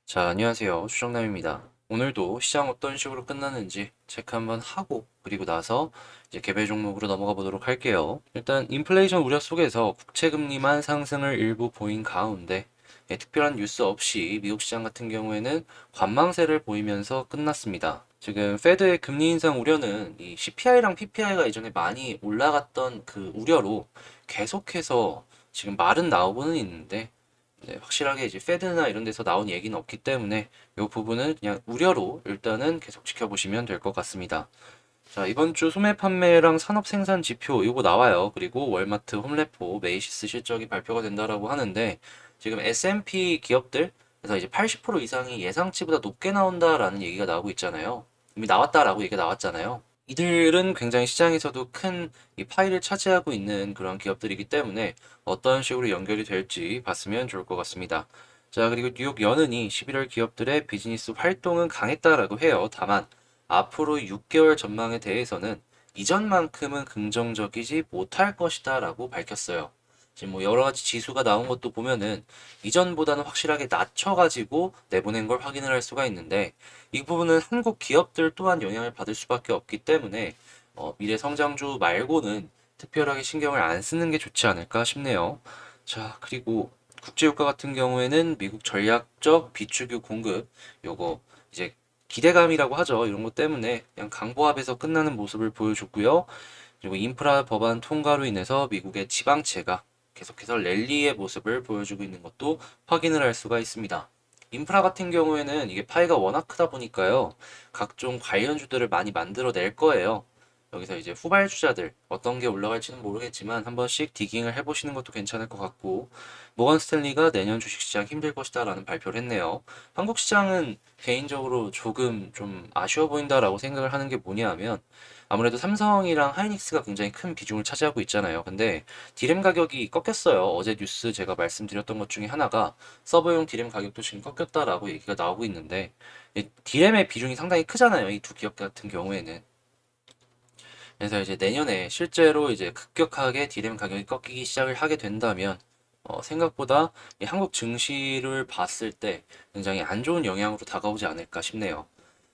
자, 안녕하세요. 수정남입니다. 오늘도 시장 어떤 식으로 끝났는지 체크 한번 하고 그리고 나서 이제 개별 종목으로 넘어가 보도록 할게요. 일단 인플레이션 우려 속에서 국채 금리만 상승을 일부 보인 가운데 특별한 뉴스 없이 미국 시장 같은 경우에는 관망세를 보이면서 끝났습니다. 지금 페드의 금리 인상 우려는 이 CPI랑 PPI가 이전에 많이 올라갔던 그 우려로 계속해서 지금 말은 나오고는 있는데 확실하게 이제 페드나 이런 데서 나온 얘기는 없기 때문에 이 부분은 그냥 우려로 일단은 계속 지켜보시면 될 것 같습니다. 자, 이번 주 소매 판매랑 산업 생산 지표 이거 나와요. 그리고 월마트, 홈레포, 메이시스 실적이 발표가 된다라고 하는데 지금 S&P 기업들 그래서 이제 80% 이상이 예상치보다 높게 나온다라는 얘기가 나오고 있잖아요. 이미 나왔다라고 얘기가 나왔잖아요. 이들은 굉장히 시장에서도 큰 이 파이를 차지하고 있는 그런 기업들이기 때문에 어떤 식으로 연결이 될지 봤으면 좋을 것 같습니다. 자, 그리고 뉴욕 연은이 11월 기업들의 비즈니스 활동은 강했다라고 해요. 다만 앞으로 6개월 전망에 대해서는 이전만큼은 긍정적이지 못할 것이다라고 밝혔어요. 지금 뭐 여러 가지 지수가 나온 것도 보면은 이전보다는 확실하게 낮춰가지고 내보낸 걸 확인을 할 수가 있는데 이 부분은 한국 기업들 또한 영향을 받을 수밖에 없기 때문에 미래 성장주 말고는 특별하게 신경을 안 쓰는 게 좋지 않을까 싶네요. 자, 그리고 국제유가 같은 경우에는 미국 전략적 비축유 공급 요거 이제 기대감이라고 하죠. 이런 것 때문에 그냥 강보합에서 끝나는 모습을 보여줬고요. 그리고 인프라 법안 통과로 인해서 미국의 지방채가 계속해서 랠리의 모습을 보여주고 있는 것도 확인을 할 수가 있습니다. 인프라 같은 경우에는 이게 파이가 워낙 크다 보니까요. 각종 관련주들을 많이 만들어낼 거예요. 여기서 이제 후발주자들 어떤 게 올라갈지는 모르겠지만 한 번씩 디깅을 해보시는 것도 괜찮을 것 같고 모건 스탠리가 내년 주식시장 힘들 것이다 라는 발표를 했네요. 한국 시장은 개인적으로 조금 좀 아쉬워 보인다라고 생각을 하는 게 뭐냐 하면 아무래도 삼성이랑 하이닉스가 굉장히 큰 비중을 차지하고 있잖아요. 근데 디램 가격이 꺾였어요. 어제 뉴스 제가 말씀드렸던 것 중에 하나가 서버용 디램 가격도 지금 꺾였다라고 얘기가 나오고 있는데 디램의 비중이 상당히 크잖아요. 이 두 기업 같은 경우에는. 그래서 이제 내년에 실제로 이제 급격하게 디램 가격이 꺾이기 시작을 하게 된다면 생각보다 이 한국 증시를 봤을 때 굉장히 안 좋은 영향으로 다가오지 않을까 싶네요.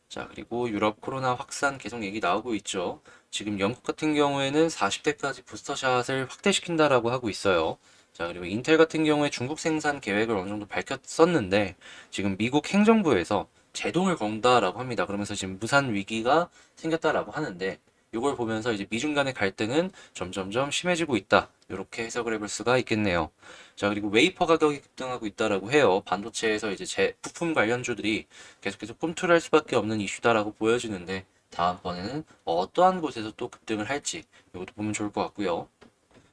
자, 그리고 유럽 코로나 확산 계속 얘기 나오고 있죠. 지금 영국 같은 경우에는 40대까지 부스터샷을 확대시킨다라고 하고 있어요. 자, 그리고 인텔 같은 경우에 중국 생산 계획을 어느 정도 밝혔었는데 지금 미국 행정부에서 제동을 건다라고 합니다. 그러면서 지금 무산 위기가 생겼다라고 하는데 이걸 보면서 이제 미중 간의 갈등은 점점점 심해지고 있다. 이렇게 해석을 해볼 수가 있겠네요. 자, 그리고 웨이퍼 가격이 급등하고 있다라고 해요. 반도체에서 이제 부품 관련주들이 계속해서 꿈틀할 수밖에 없는 이슈다라고 보여지는데 다음번에는 어떠한 곳에서 또 급등을 할지 이것도 보면 좋을 것 같고요.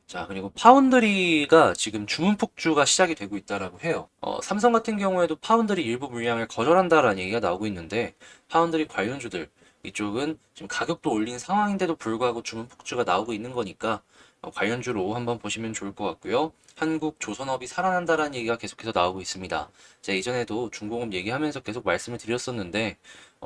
자, 그리고 파운드리가 지금 주문 폭주가 시작이 되고 있다라고 해요. 삼성 같은 경우에도 파운드리 일부 물량을 거절한다라는 얘기가 나오고 있는데 파운드리 관련주들 이쪽은 지금 가격도 올린 상황인데도 불구하고 주문 폭주가 나오고 있는 거니까 관련주로 한번 보시면 좋을 것 같고요. 한국 조선업이 살아난다라는 얘기가 계속해서 나오고 있습니다. 제가 이전에도 중공업 얘기하면서 계속 말씀을 드렸었는데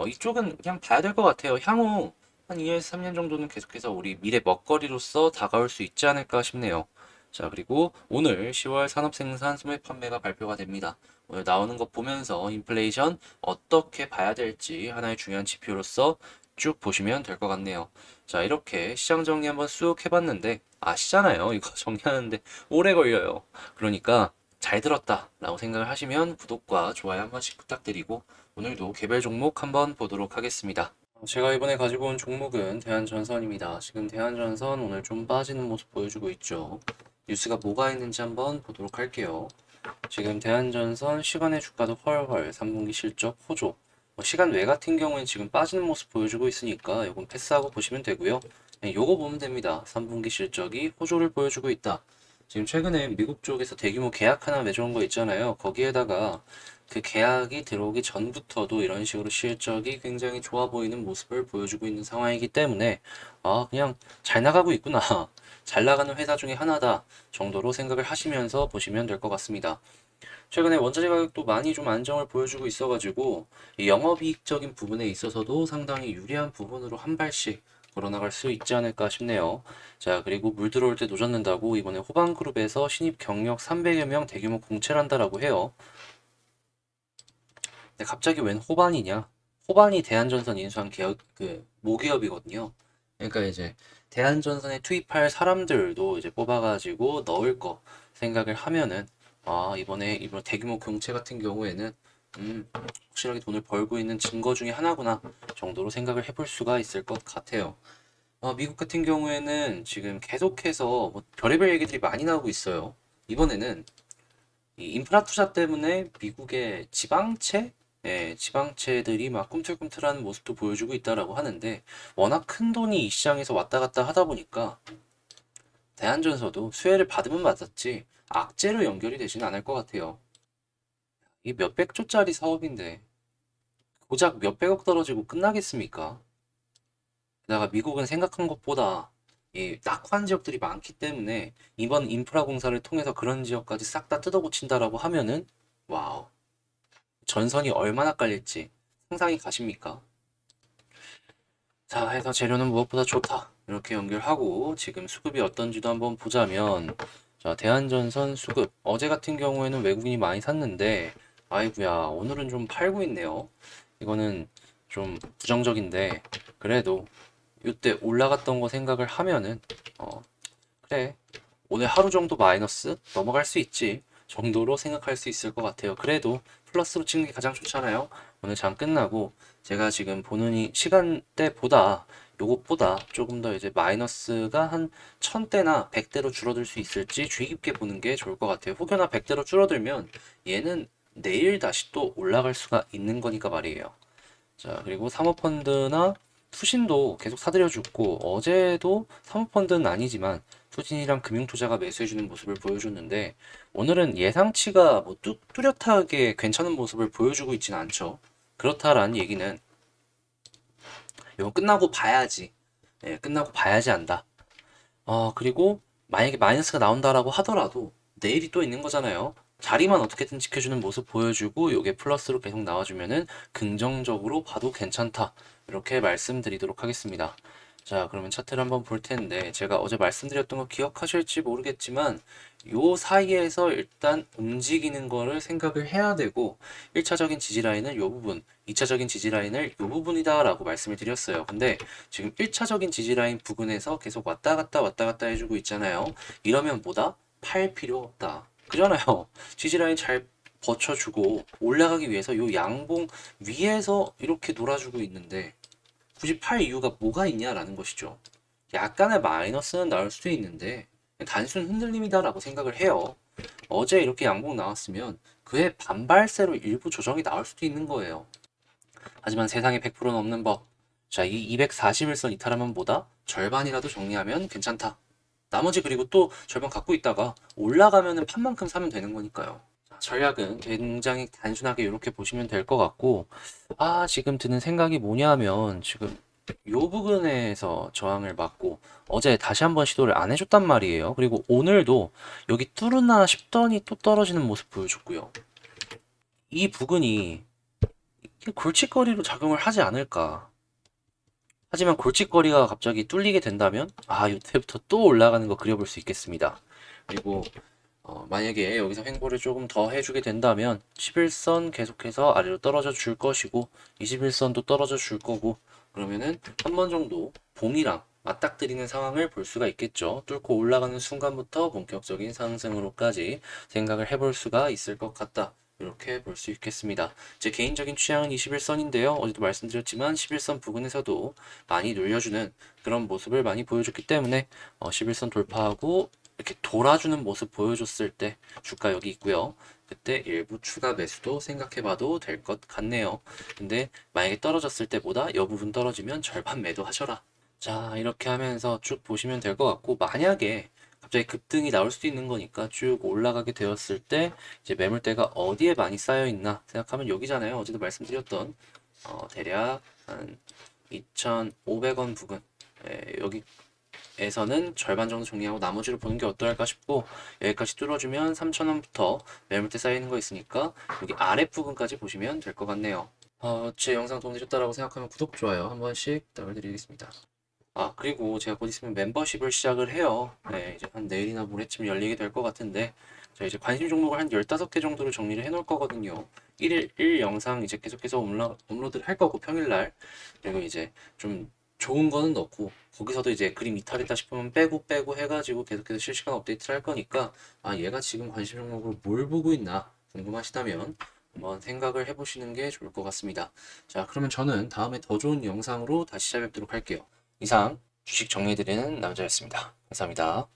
이쪽은 그냥 봐야 될 것 같아요. 향후 한 2년에서 3년 정도는 계속해서 우리 미래 먹거리로서 다가올 수 있지 않을까 싶네요. 자, 그리고 오늘 10월 산업생산 소매 판매가 발표가 됩니다. 오늘 나오는 것 보면서 인플레이션 어떻게 봐야 될지 하나의 중요한 지표로서 쭉 보시면 될 것 같네요. 자, 이렇게 시장 정리 한번 쑥 해봤는데 아시잖아요. 이거 정리하는데 오래 걸려요. 그러니까 잘 들었다 라고 생각을 하시면 구독과 좋아요 한 번씩 부탁드리고 오늘도 개별 종목 한번 보도록 하겠습니다. 제가 이번에 가지고 온 종목은 대한전선입니다. 지금 대한전선 오늘 좀 빠지는 모습 보여주고 있죠. 뉴스가 뭐가 있는지 한번 보도록 할게요. 지금 대한전선 시간의 주가도 헐헐 3분기 실적 호조 시간 외 같은 경우엔 지금 빠지는 모습 보여주고 있으니까 이건 패스하고 보시면 되고요. 네, 요거 보면 됩니다. 3분기 실적이 호조를 보여주고 있다. 지금 최근에 미국 쪽에서 대규모 계약 하나 맺어온 거 있잖아요. 거기에다가 그 계약이 들어오기 전부터도 이런 식으로 실적이 굉장히 좋아 보이는 모습을 보여주고 있는 상황이기 때문에 아 그냥 잘 나가고 있구나. 잘 나가는 회사 중에 하나다 정도로 생각을 하시면서 보시면 될 것 같습니다. 최근에 원자재 가격도 많이 좀 안정을 보여주고 있어가지고 이 영업이익적인 부분에 있어서도 상당히 유리한 부분으로 한 발씩 걸어나갈 수 있지 않을까 싶네요. 자, 그리고 물 들어올 때 노젓는다고 이번에 호방그룹에서 신입 경력 300여 명 대규모 공채를 한다라고 해요. 근데 갑자기 웬 호반이냐? 호반이 대한전선 인수한 기업, 모기업이거든요. 그러니까 이제 대한전선에 투입할 사람들도 이제 뽑아가지고 넣을 거 생각을 하면은, 아, 이번 대규모 공채 같은 경우에는, 확실하게 돈을 벌고 있는 증거 중에 하나구나 정도로 생각을 해볼 수가 있을 것 같아요. 미국 같은 경우에는 지금 계속해서 뭐 별의별 얘기들이 많이 나오고 있어요. 이번에는 이 인프라 투자 때문에 미국의 지방채, 지방채들이 막 꿈틀꿈틀하는 모습도 보여주고 있다라고 하는데, 워낙 큰 돈이 이 시장에서 왔다 갔다 하다 보니까 대한전서도 수혜를 받으면 받았지 악재로 연결이 되지는 않을 것 같아요. 이 몇백 조짜리 사업인데 고작 몇백억 떨어지고 끝나겠습니까? 게다가 미국은 생각한 것보다 이 낙후한 지역들이 많기 때문에 이번 인프라 공사를 통해서 그런 지역까지 싹 다 뜯어 고친다라고 하면은, 와우, 전선이 얼마나 깔릴지 상상이 가십니까? 자, 해서 재료는 무엇보다 좋다. 이렇게 연결하고 지금 수급이 어떤지도 한번 보자면, 자, 대한전선 수급. 어제 같은 경우에는 외국인이 많이 샀는데, 아이구야, 오늘은 좀 팔고 있네요. 이거는 좀 부정적인데, 그래도 이때 올라갔던 거 생각을 하면은, 그래, 오늘 하루 정도 마이너스 넘어갈 수 있지 정도로 생각할 수 있을 것 같아요. 그래도 플러스로 찍는 게 가장 좋잖아요. 오늘 장 끝나고 제가 지금 보는 이 시간대보다 요것보다 조금 더 이제 마이너스가 한 1000대나 100대로 줄어들 수 있을지 주의 깊게 보는 게 좋을 것 같아요. 혹여나 100대로 줄어들면 얘는 내일 다시 또 올라갈 수가 있는 거니까 말이에요. 자, 그리고 사모펀드나 투신도 계속 사들여주고, 어제도 사모펀드는 아니지만 투신이랑 금융투자가 매수해주는 모습을 보여줬는데, 오늘은 예상치가 뭐 뚜렷하게 괜찮은 모습을 보여주고 있지는 않죠. 그렇다라는 얘기는 이거 끝나고 봐야지. 예, 끝나고 봐야지 안다. 그리고 만약에 마이너스가 나온다라고 하더라도 내일이 또 있는 거잖아요. 자리만 어떻게든 지켜주는 모습 보여주고 요게 플러스로 계속 나와주면은 긍정적으로 봐도 괜찮다. 이렇게 말씀드리도록 하겠습니다. 자, 그러면 차트를 한번 볼 텐데 제가 어제 말씀드렸던 거 기억하실지 모르겠지만 요 사이에서 일단 움직이는 거를 생각을 해야 되고 1차적인 지지 라인은 요 부분, 2차적인 지지 라인을 요 부분이다 라고 말씀을 드렸어요. 근데 지금 1차적인 지지 라인 부근에서 계속 왔다 갔다 해주고 있잖아요. 이러면 뭐다? 팔 필요 없다. 그잖아요. 지지라인 잘 버텨주고 올라가기 위해서 요 양봉 위에서 이렇게 놀아주고 있는데 굳이 팔 이유가 뭐가 있냐라는 것이죠. 약간의 마이너스는 나올 수도 있는데 단순 흔들림이다라고 생각을 해요. 어제 이렇게 양봉 나왔으면 그의 반발세로 일부 조정이 나올 수도 있는 거예요. 하지만 세상에 100%는 없는 법. 자, 이 241선 이탈하면 뭐다? 절반이라도 정리하면 괜찮다. 나머지 그리고 또 절반 갖고 있다가 올라가면은 판만큼 사면 되는 거니까요. 자, 전략은 굉장히 단순하게 이렇게 보시면 될 것 같고, 지금 드는 생각이 뭐냐면, 지금 요 부분에서 저항을 받고, 어제 다시 한번 시도를 안 해줬단 말이에요. 그리고 오늘도 여기 뚫으나 싶더니 또 떨어지는 모습 보여줬고요. 이 부근이 골칫거리로 작용을 하지 않을까. 하지만 골칫거리가 갑자기 뚫리게 된다면 이때부터 또 올라가는 거 그려볼 수 있겠습니다. 그리고 만약에 여기서 횡보를 조금 더 해주게 된다면 11선 계속해서 아래로 떨어져 줄 것이고 21선도 떨어져 줄 거고 그러면은 한 번 정도 봉이랑 맞닥뜨리는 상황을 볼 수가 있겠죠. 뚫고 올라가는 순간부터 본격적인 상승으로까지 생각을 해볼 수가 있을 것 같다. 이렇게 볼 수 있겠습니다. 제 개인적인 취향은 21선인데요. 어제도 말씀드렸지만 11선 부근에서도 많이 눌려주는 그런 모습을 많이 보여줬기 때문에 11선 돌파하고 이렇게 돌아주는 모습 보여줬을 때 주가 여기 있고요. 그때 일부 추가 매수도 생각해봐도 될 것 같네요. 근데 만약에 떨어졌을 때보다 이 부분 떨어지면 절반 매도하셔라. 자, 이렇게 하면서 쭉 보시면 될 것 같고 만약에 갑자기 급등이 나올 수도 있는 거니까 쭉 올라가게 되었을 때 이제 매물대가 어디에 많이 쌓여 있나 생각하면 여기잖아요. 어제도 말씀드렸던 대략 한 2,500원 부근 여기에서는 절반 정도 정리하고 나머지를 보는 게 어떨까 싶고 여기까지 뚫어주면 3,000원부터 매물대 쌓이는 거 있으니까 여기 아랫 부분까지 보시면 될 것 같네요. 제 영상 도움되셨다라고 생각하면 구독, 좋아요 한 번씩 부탁드리겠습니다. 그리고 제가 곧 있으면 멤버십을 시작을 해요. 네, 이제 한 내일이나 모레쯤 열리게 될 것 같은데 자, 이제 관심 종목을 한 15개 정도로 정리를 해 놓을 거거든요. 1일 1 영상 이제 계속해서 업로드를 할 거고, 평일날. 그리고 이제 좀 좋은 거는 넣고, 거기서도 이제 그림 이탈했다 싶으면 빼고 해가지고 계속해서 실시간 업데이트를 할 거니까, 아, 얘가 지금 관심 종목으로 뭘 보고 있나 궁금하시다면 한번 생각을 해보시는 게 좋을 것 같습니다. 자, 그러면 저는 다음에 더 좋은 영상으로 다시 찾아뵙도록 할게요. 이상 주식 정리해드리는 남자였습니다. 감사합니다.